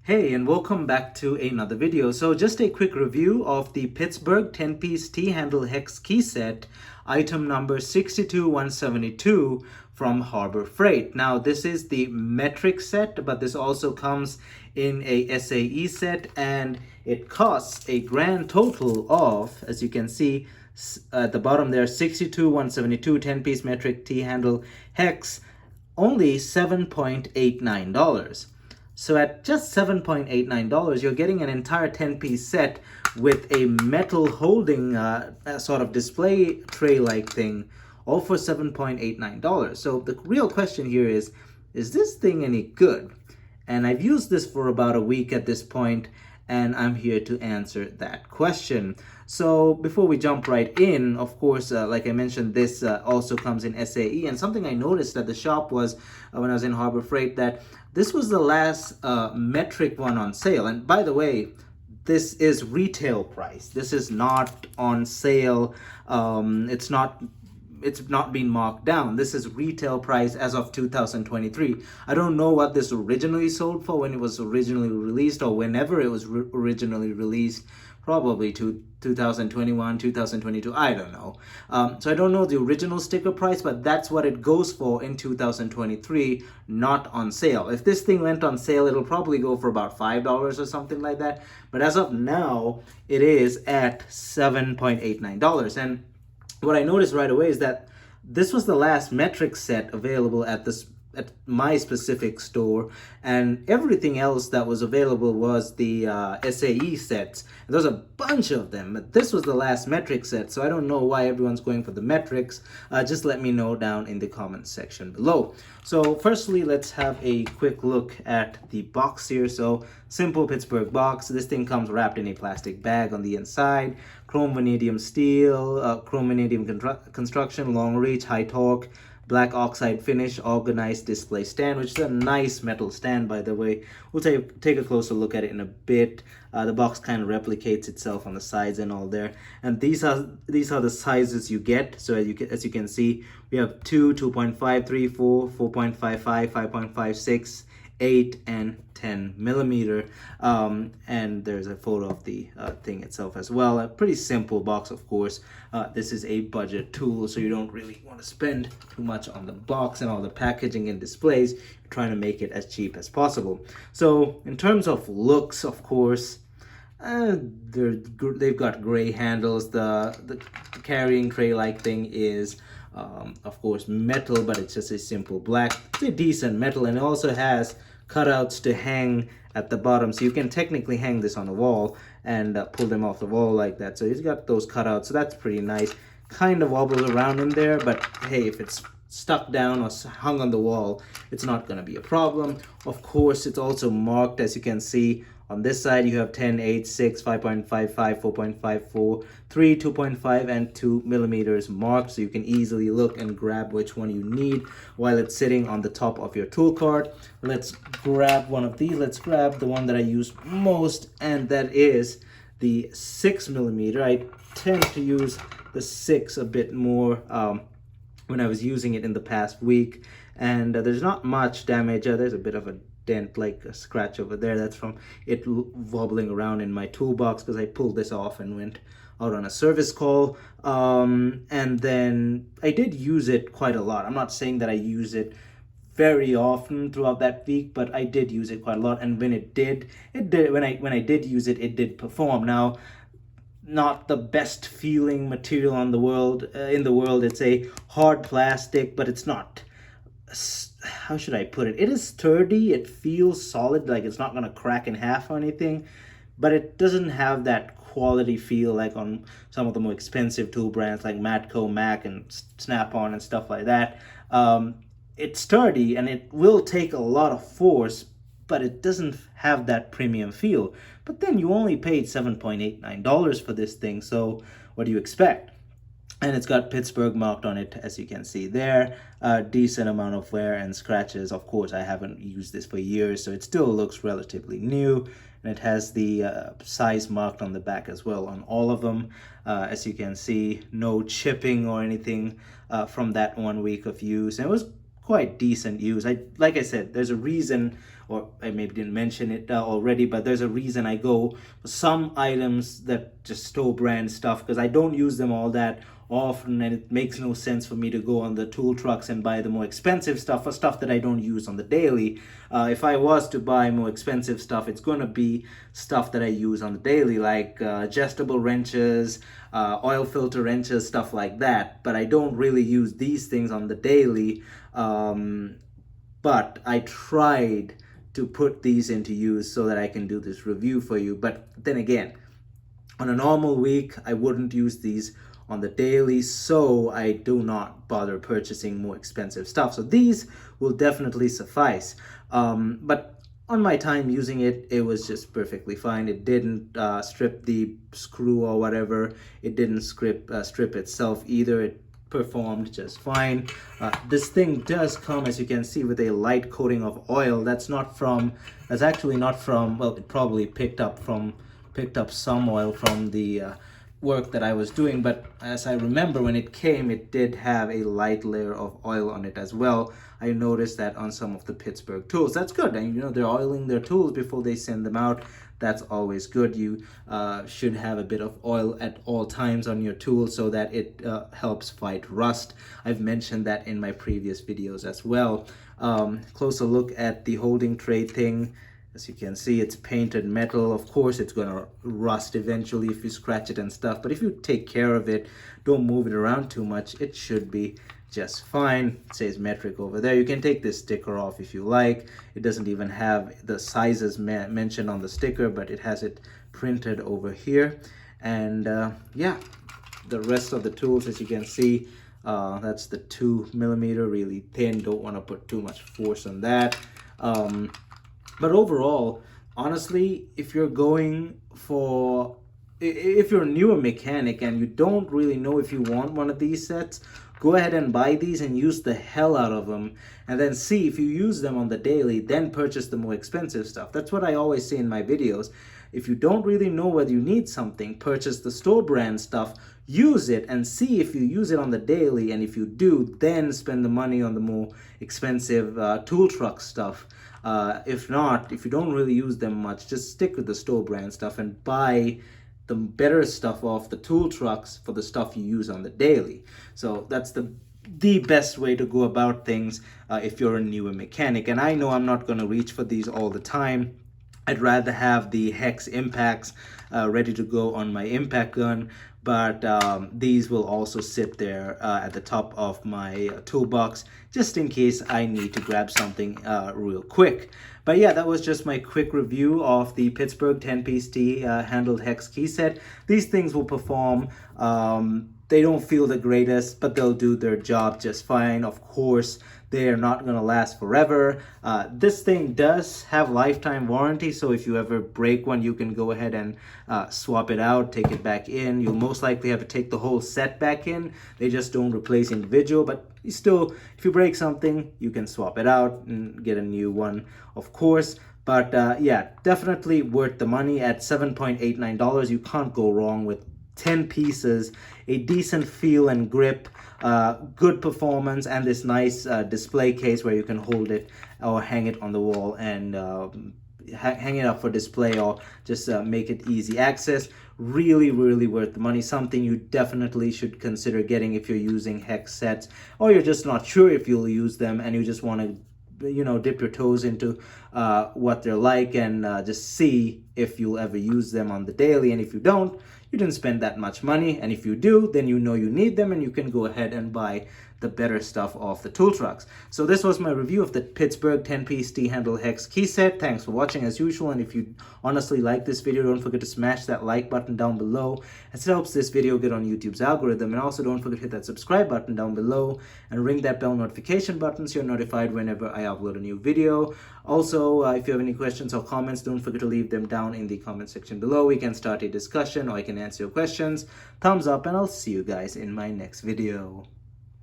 Hey, and welcome back to another video. So just a quick review of the Pittsburgh 10-piece T-handle hex key set, item number 62172 from Harbor Freight. Now this is the metric set, but this also comes in a SAE set, and it costs a grand total of, as you can see at the bottom there, 62172 10-piece metric T-handle hex, only $7.89. So at just $7.89, you're getting an entire 10-piece set with a metal holding sort of display tray-like thing, all for $7.89. So the real question here is this thing any good? And I've used this for about a week at this point, and I'm here to answer that question. So before we jump right in, of course, like I mentioned, this also comes in SAE. And something I noticed at the shop was, when I was in Harbor Freight, that this was the last metric one on sale. And by the way, this is retail price. This is not on sale. It's not being marked down. This is retail price as of 2023. I don't know what this originally sold for when it was originally released, or whenever it was originally released, probably to 2021, 2022, I don't know. So I don't know the original sticker price, but that's what it goes for in 2023, not on sale. If this thing went on sale, it'll probably go for about $5 or something like that. But as of now, it is at $7.89. And what I noticed right away is that this was the last metric set available at my specific store, and everything else that was available was the SAE sets. And there's a bunch of them, but this was the last metric set, so I don't know why everyone's going for the metrics. Just let me know down in the comments section below. So firstly, let's have a quick look at the box here. So simple Pittsburgh box. This thing comes wrapped in a plastic bag on the inside, chrome vanadium steel, chrome vanadium construction, long reach, high torque, black oxide finish, organized display stand, which is a nice metal stand, by the way. We'll take a closer look at it in a bit. The box kind of replicates itself on the sides and all there. And these are the sizes you get. So as you can see, we have 2, 2.5, 3, 4, 4.55, 5.56, 8, and 10 millimeter. And there's a photo of the thing itself as well. A pretty simple box, of course. This is a budget tool, so you don't really want to spend too much on the box and all the packaging and displays. You're trying to make it as cheap as possible. So in terms of looks, of course, they've got gray handles. The carrying tray-like thing is of course metal, but it's just a simple black. It's a decent metal, and it also has cutouts to hang at the bottom, so you can technically hang this on the wall and pull them off the wall like that. So it's got those cutouts, so that's pretty nice. Kind of wobbles around in there, but hey, if it's stuck down or hung on the wall, it's not going to be a problem. Of course, it's also marked, as you can see. On this side, you have 10, 8, 6, 5.55, 4.54, 3, 2.5, and 2 millimeters marked, so you can easily look and grab which one you need while it's sitting on the top of your tool cart. Let's grab one of these. Let's grab the one that I use most, and that is the 6 millimeter. I tend to use the 6 a bit more when I was using it in the past week, and there's not much damage. There's a bit of a dent, like a scratch over there. That's from it wobbling around in my toolbox because I pulled this off and went out on a service call. And then I did use it quite a lot. I'm not saying that I use it very often throughout that week, but I did use it quite a lot. And when it did when I did use it, it did perform. Now, not the best feeling material in the world. It's a hard plastic, but it's not, how should I put it? It is sturdy. It feels solid, like it's not going to crack in half or anything, but it doesn't have that quality feel like on some of the more expensive tool brands like Matco, Mac, and Snap-on and stuff like that. It's sturdy, and it will take a lot of force, but it doesn't have that premium feel. But then you only paid $7.89 for this thing, so what do you expect? And it's got Pittsburgh marked on it, as you can see there. A decent amount of wear and scratches. Of course, I haven't used this for years, so it still looks relatively new. And it has the size marked on the back as well on all of them. As you can see, no chipping or anything from that 1 week of use. And it was quite decent use. Like I said, there's a reason or I maybe didn't mention it already, but there's a reason I go for some items that just store brand stuff, because I don't use them all that often, and it makes no sense for me to go on the tool trucks and buy the more expensive stuff for stuff that I don't use on the daily. If I was to buy more expensive stuff, it's going to be stuff that I use on the daily, like adjustable wrenches, oil filter wrenches, stuff like that. But I don't really use these things on the daily. But I tried to put these into use so that I can do this review for you. But then again, on a normal week, I wouldn't use these on the daily, so I do not bother purchasing more expensive stuff. So these will definitely suffice. But on my time using it, it was just perfectly fine. It didn't strip the screw or whatever. It didn't strip itself either. It performed just fine. This thing does come, as you can see, with a light coating of oil. That's actually not from, well, it probably picked up some oil from the work that I was doing, but as I remember, when it came, it did have a light layer of oil on it as well. I noticed that on some of the Pittsburgh tools. That's good, and they're oiling their tools before they send them out. That's always good. You should have a bit of oil at all times on your tool so that it helps fight rust. I've mentioned that in my previous videos as well. Closer look at the holding tray thing. As you can see, it's painted metal. Of course, it's going to rust eventually if you scratch it and stuff. But if you take care of it, don't move it around too much, it should be just fine. It says metric over there. You can take this sticker off if you like. It doesn't even have the sizes mentioned on the sticker, but it has it printed over here. And yeah, the rest of the tools, as you can see, that's the 2mm, really thin. Don't want to put too much force on that. But overall, honestly, if you're a newer mechanic and you don't really know if you want one of these sets, go ahead and buy these and use the hell out of them, and then see if you use them on the daily, then purchase the more expensive stuff. That's what I always say in my videos. If you don't really know whether you need something, purchase the store brand stuff, use it, and see if you use it on the daily, and if you do, then spend the money on the more expensive tool truck stuff. If not, if you don't really use them much, just stick with the store brand stuff and buy the better stuff off the tool trucks for the stuff you use on the daily. So that's the best way to go about things if you're a newer mechanic. And I know I'm not going to reach for these all the time. I'd rather have the hex impacts ready to go on my impact gun, but these will also sit there at the top of my toolbox just in case I need to grab something real quick. But yeah, that was just my quick review of the Pittsburgh 10-piece T handled hex key set. These things will perform. They don't feel the greatest, but they'll do their job just fine. Of course, they are not going to last forever. This thing does have lifetime warranty, so if you ever break one, you can go ahead and swap it out, take it back in. You'll most likely have to take the whole set back in. They just don't replace individual, but you still, if you break something, you can swap it out and get a new one, of course. But yeah, definitely worth the money. At $7.89, you can't go wrong with 10 pieces, a decent feel and grip, good performance, and this nice display case where you can hold it or hang it on the wall and hang it up for display, or just make it easy access. Really worth the money. Something you definitely should consider getting if you're using hex sets, or you're just not sure if you'll use them and you just want to dip your toes into what they're like and just see if you'll ever use them on the daily. And if you don't, you didn't spend that much money, and if you do, then you know you need them and you can go ahead and buy the better stuff off the tool trucks. So this was my review of the Pittsburgh 10-piece T-handle hex key set. Thanks for watching as usual, and if you honestly like this video, don't forget to smash that like button down below, as it helps this video get on YouTube's algorithm. And also don't forget to hit that subscribe button down below and ring that bell notification button so you're notified whenever I upload a new video. Also, if you have any questions or comments, don't forget to leave them down in the comment section below. We can start a discussion, or I can answer your questions. Thumbs up, and I'll see you guys in my next video.